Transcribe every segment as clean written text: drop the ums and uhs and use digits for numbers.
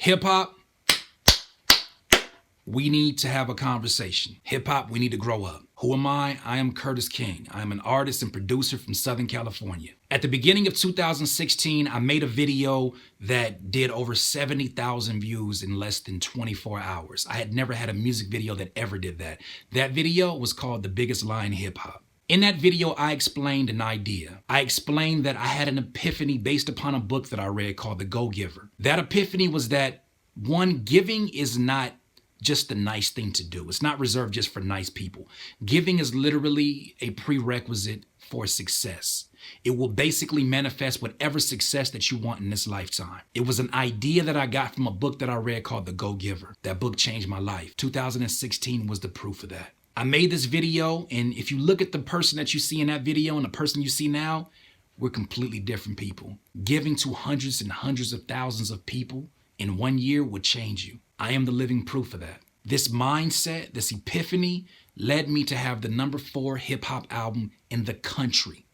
Hip hop, we need to have a conversation. Hip hop, we need to grow up. Who am I? I am Curtis King. I am an artist and producer from Southern California. At the beginning of 2016, I made a video that did over 70,000 views in less than 24 hours. I had never had a music video that ever did that. That video was called The Biggest Lie in Hip Hop. In that video, I explained an idea. I explained that I had an epiphany based upon a book that I read called The Go-Giver. That epiphany was that, one, giving is not just a nice thing to do. It's not reserved just for nice people. Giving is literally a prerequisite for success. It will basically manifest whatever success that you want in this lifetime. It was an idea that I got from a book that I read called The Go-Giver. That book changed my life. 2016 was the proof of that. I made this video, and if you look at the person that you see in that video and the person you see now, we're completely different people. Giving to hundreds and hundreds of thousands of people in 1 year would change you. I am the living proof of that. This mindset, this epiphany, led me to have the #4 hip hop album in the country.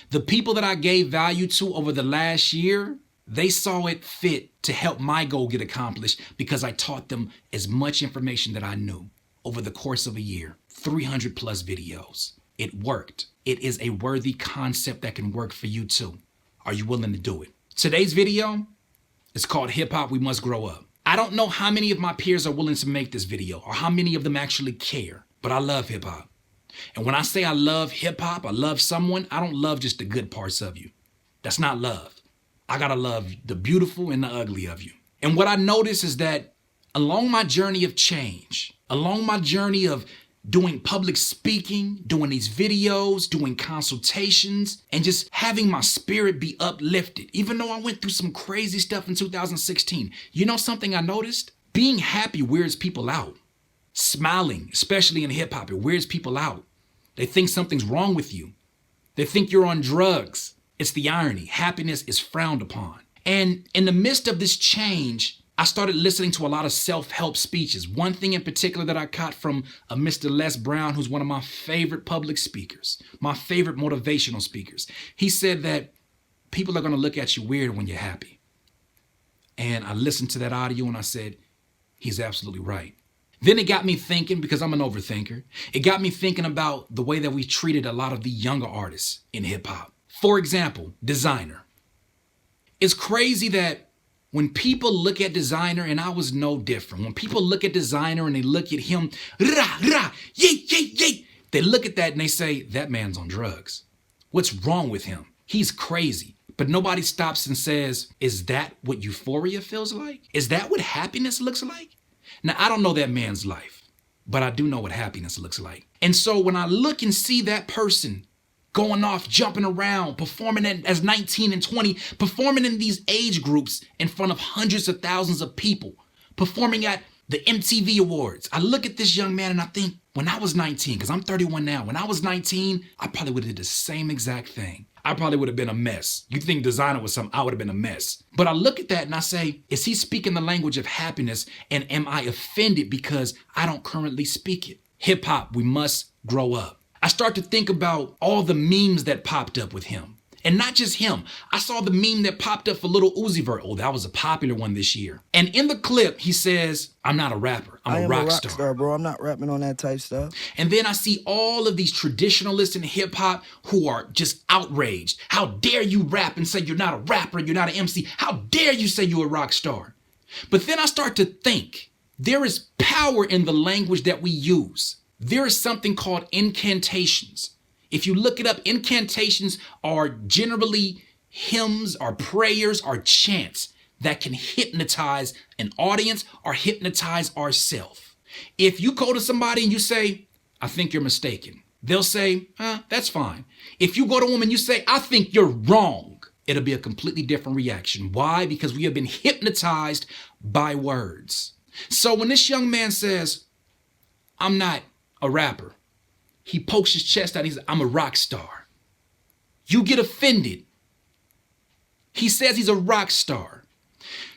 The people that I gave value to over the last year, they saw it fit to help my goal get accomplished because I taught them as much information that I knew over the course of a year. 300 plus videos. It worked. It is a worthy concept that can work for you too. Are you willing to do it? Today's video is called Hip Hop, We Must Grow Up. I don't know how many of my peers are willing to make this video or how many of them actually care, but I love hip hop. And when I say I love hip hop, I love someone, I don't love just the good parts of you. That's not love. I gotta love the beautiful and the ugly of you. And what I notice is that along my journey of change, along my journey of doing public speaking, doing these videos, doing consultations, and just having my spirit be uplifted. Even though I went through some crazy stuff in 2016, you know something I noticed? Being happy weirds people out. Smiling, especially in hip hop, it weirds people out. They think something's wrong with you. They think you're on drugs. It's the irony. Happiness is frowned upon. And in the midst of this change, I started listening to a lot of self-help speeches. One thing in particular that I caught from a Mr. Les Brown, who's one of my favorite public speakers, my favorite motivational speakers. He said that people are going to look at you weird when you're happy. And I listened to that audio and I said, he's absolutely right. Then it got me thinking, because I'm an overthinker, it got me thinking about the way that we treated a lot of the younger artists in hip hop. For example, Designer. It's crazy that when people look at Designer, and I was no different, when people look at Designer and they look at him, rah, rah, yay, yay, yay, they look at that and they say, that man's on drugs. What's wrong with him? He's crazy. But nobody stops and says, is that what euphoria feels like? Is that what happiness looks like? Now, I don't know that man's life, but I do know what happiness looks like. And so when I look and see that person going off, jumping around, performing as 19 and 20, performing in these age groups in front of hundreds of thousands of people, performing at the MTV Awards. I look at this young man and I think, when I was 19, because I'm 31 now, when I was 19, I probably would have did the same exact thing. I probably would have been a mess. You think Designer was something, I would have been a mess. But I look at that and I say, is he speaking the language of happiness? And am I offended because I don't currently speak it? Hip hop, we must grow up. I start to think about all the memes that popped up with him. And not just him. I saw the meme that popped up for Lil Uzi Vert. Oh, that was a popular one this year. And in the clip, he says, I'm not a rapper. I'm a rock star. Bro. I'm not rapping on that type stuff. And then I see all of these traditionalists in hip hop who are just outraged. How dare you rap and say you're not a rapper, you're not an MC? How dare you say you're a rock star? But then I start to think, there is power in the language that we use. There is something called incantations. If you look it up, incantations are generally hymns or prayers or chants that can hypnotize an audience or hypnotize ourselves. If you go to somebody and you say, I think you're mistaken, they'll say, that's fine. If you go to them and you say, I think you're wrong, it'll be a completely different reaction. Why? Because we have been hypnotized by words. So when this young man says, I'm not a rapper, he pokes his chest out and he says, I'm a rock star. You get offended. He says he's a rock star.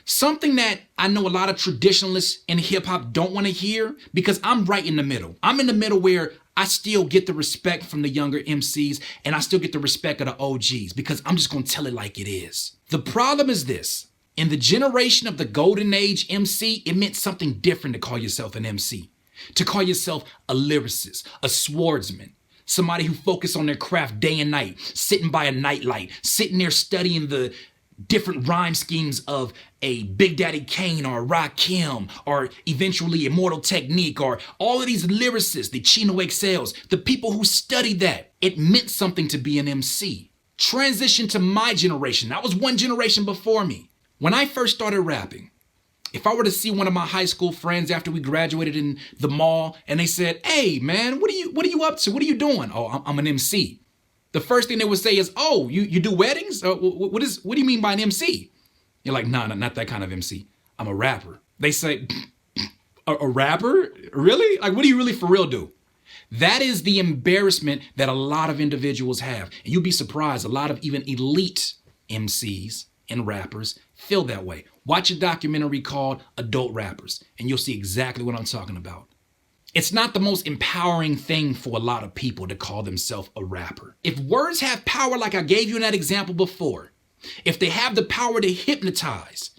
Something that I know a lot of traditionalists in hip hop don't want to hear, because I'm right in the middle. I'm in the middle where I still get the respect from the younger MCs and I still get the respect of the OGs, because I'm just going to tell it like it is. The problem is this. In the generation of the golden age MC, it meant something different to call yourself an MC. To call yourself a lyricist, a swordsman, somebody who focused on their craft day and night, sitting by a nightlight, sitting there studying the different rhyme schemes of a Big Daddy Kane or Rakim or eventually Immortal Technique or all of these lyricists, the Chino Excels, the people who studied that. It meant something to be an MC. Transition to my generation. That was one generation before me. When I first started rapping, if I were to see one of my high school friends after we graduated in the mall and they said, "Hey man, what are you up to? What are you doing?" "Oh, I'm an MC." The first thing they would say is, "Oh, you do weddings? What do you mean by an MC?" You're like, "No, not that kind of MC. I'm a rapper." They say, a rapper? Really? Like, what do you really for real do? That is the embarrassment that a lot of individuals have. And you'd be surprised, a lot of even elite MCs and rappers feel that way. Watch a documentary called Adult Rappers, and you'll see exactly what I'm talking about. It's not the most empowering thing for a lot of people to call themselves a rapper. If words have power, like I gave you in that example before, if they have the power to hypnotize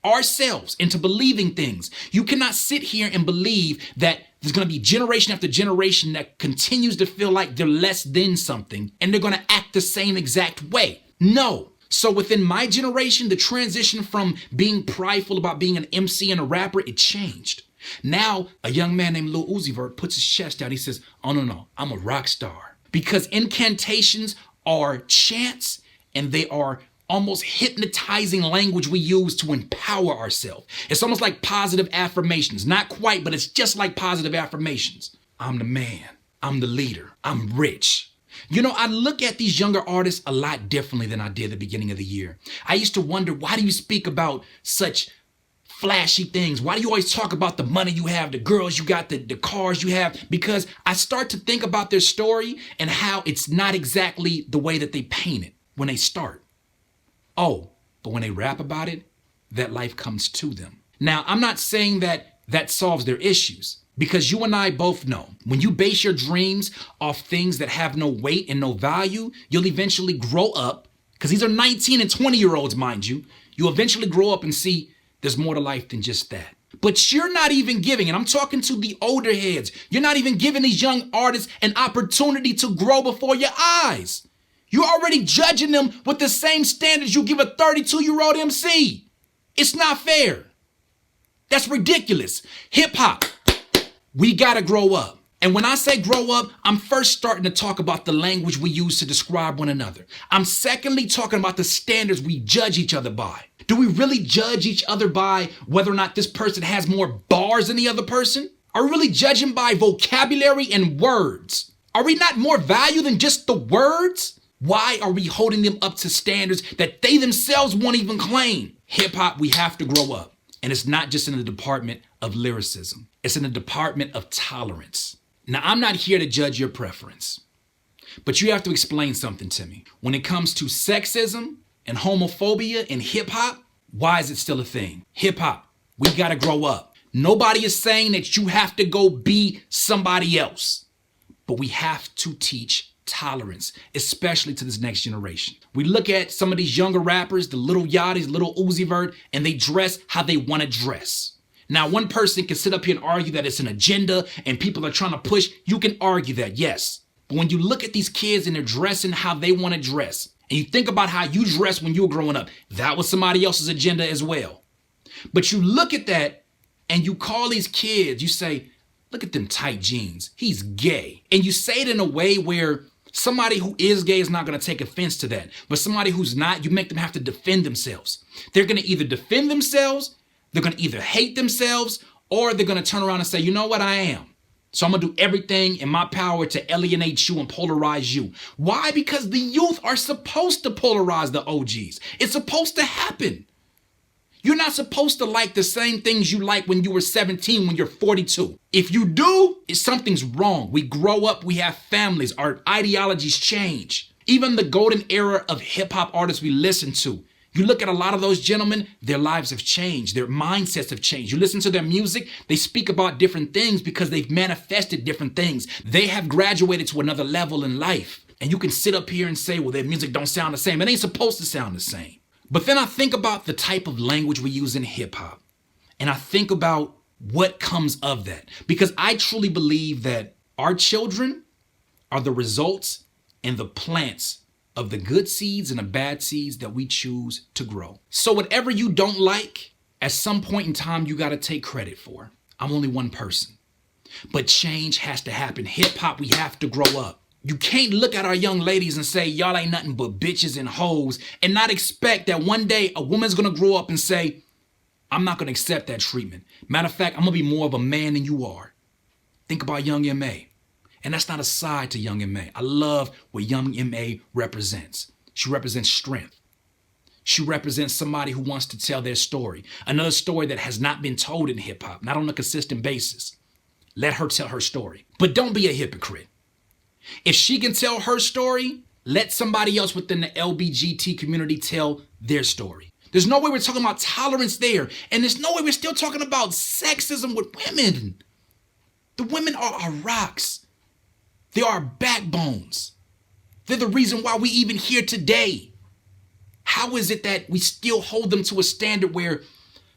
ourselves into believing things, you cannot sit here and believe that there's going to be generation after generation that continues to feel like they're less than something and they're going to act the same exact way. No. So within my generation, the transition from being prideful about being an MC and a rapper, it changed. Now, a young man named Lil Uzi Vert puts his chest out. He says, "Oh, no, I'm a rock star." Because incantations are chants and they are almost hypnotizing language we use to empower ourselves. It's almost like positive affirmations. Not quite, but it's just like positive affirmations. I'm the man. I'm the leader. I'm rich. You know, I look at these younger artists a lot differently than I did at the beginning of the year. I used to wonder, why do you speak about such flashy things? Why do you always talk about the money you have, the girls you got, the cars you have? Because I start to think about their story and how it's not exactly the way that they paint it when they start. Oh, but when they rap about it, that life comes to them. Now, I'm not saying that that solves their issues, because you and I both know when you base your dreams off things that have no weight and no value, you'll eventually grow up, because these are 19 and 20-year-olds, mind you. You'll eventually grow up and see there's more to life than just that. But you're not even giving, and I'm talking to the older heads, you're not even giving these young artists an opportunity to grow before your eyes. You're already judging them with the same standards you give a 32-year-old MC. It's not fair. That's ridiculous. Hip hop, we gotta grow up. And when I say grow up, I'm first starting to talk about the language we use to describe one another. I'm secondly talking about the standards we judge each other by. Do we really judge each other by whether or not this person has more bars than the other person? Are we really judging by vocabulary and words? Are we not more value than just the words? Why are we holding them up to standards that they themselves won't even claim? Hip hop, we have to grow up. And it's not just in the department of lyricism. It's in the department of tolerance. Now, I'm not here to judge your preference, but you have to explain something to me. When it comes to sexism and homophobia in hip hop, why is it still a thing? Hip hop, we gotta grow up. Nobody is saying that you have to go be somebody else, but we have to teach tolerance, especially to this next generation. We look at some of these younger rappers, the Lil Yachty's, Lil Uzi Vert, and they dress how they want to dress. Now, one person can sit up here and argue that it's an agenda and people are trying to push. You can argue that, yes. But when you look at these kids and they're dressing how they want to dress, and you think about how you dressed when you were growing up, that was somebody else's agenda as well. But you look at that and you call these kids, you say, "Look at them tight jeans. He's gay." And you say it in a way where somebody who is gay is not going to take offense to that. But somebody who's not, you make them have to defend themselves. They're going to either defend themselves, they're going to either hate themselves, or they're going to turn around and say, "You know what, I am. So I'm going to do everything in my power to alienate you and polarize you." Why? Because the youth are supposed to polarize the OGs. It's supposed to happen. You're not supposed to like the same things you like when you were 17, when you're 42. If you do, something's wrong. We grow up, we have families, our ideologies change. Even the golden era of hip hop artists we listen to, you look at a lot of those gentlemen, their lives have changed, their mindsets have changed. You listen to their music, they speak about different things because they've manifested different things. They have graduated to another level in life. And you can sit up here and say, well, their music don't sound the same. It ain't supposed to sound the same. But then I think about the type of language we use in hip hop, and I think about what comes of that, because I truly believe that our children are the results and the plants of the good seeds and the bad seeds that we choose to grow. So whatever you don't like, at some point in time, you got to take credit for. I'm only one person, but change has to happen. Hip hop, we have to grow up. You can't look at our young ladies and say, y'all ain't nothing but bitches and hoes, and not expect that one day a woman's going to grow up and say, I'm not going to accept that treatment. Matter of fact, I'm going to be more of a man than you are. Think about Young M.A. And that's not a side to Young M.A. I love what Young M.A. represents. She represents strength. She represents somebody who wants to tell their story. Another story that has not been told in hip hop, not on a consistent basis. Let her tell her story. But don't be a hypocrite. If she can tell her story, let somebody else within the LBGT community tell their story. There's no way we're talking about tolerance there. And there's no way we're still talking about sexism with women. The women are our rocks. They are our backbones. They're the reason why we even here today. How is it that we still hold them to a standard where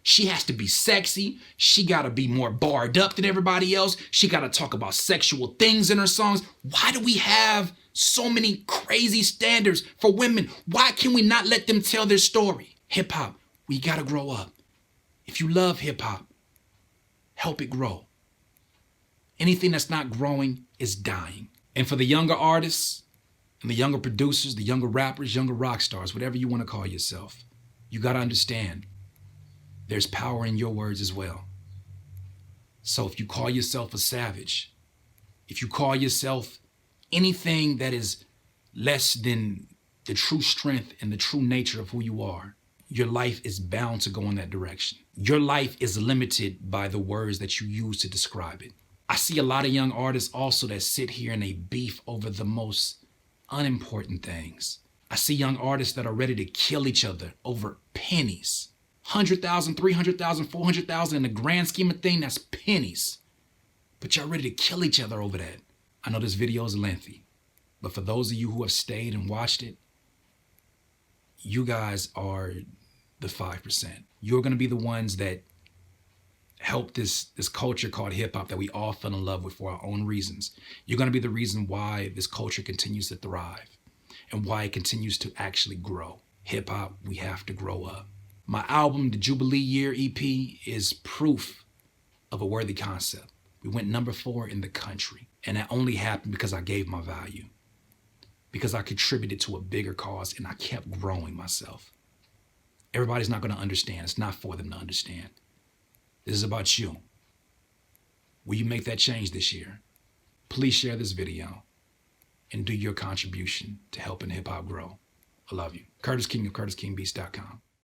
she has to be sexy, she gotta be more barred up than everybody else, she gotta talk about sexual things in her songs? Why do we have so many crazy standards for women? Why can we not let them tell their story? Hip hop, we gotta grow up. If you love hip hop, help it grow. Anything that's not growing is dying. And for the younger artists and the younger producers, the younger rappers, younger rock stars, whatever you want to call yourself, you got to understand there's power in your words as well. So if you call yourself a savage, if you call yourself anything that is less than the true strength and the true nature of who you are, your life is bound to go in that direction. Your life is limited by the words that you use to describe it. I see a lot of young artists also that sit here and they beef over the most unimportant things. I see young artists that are ready to kill each other over pennies. 100,000, 300,000, 400,000 in the grand scheme of things, that's pennies. But y'all ready to kill each other over that. I know this video is lengthy, but for those of you who have stayed and watched it, you guys are the 5%. You're going to be the ones that help this culture called hip hop that we all fell in love with for our own reasons. You're going to be the reason why this culture continues to thrive and why it continues to actually grow. Hip hop, we have to grow up. My album, the Jubilee Year EP, is proof of a worthy concept. We went number 4 in the country, and that only happened because I gave my value, because I contributed to a bigger cause and I kept growing myself. Everybody's not going to understand. It's not for them to understand. This is about you. Will you make that change this year? Please share this video and do your contribution to helping hip hop grow. I love you. Curtis King of CurtisKingBeats.com.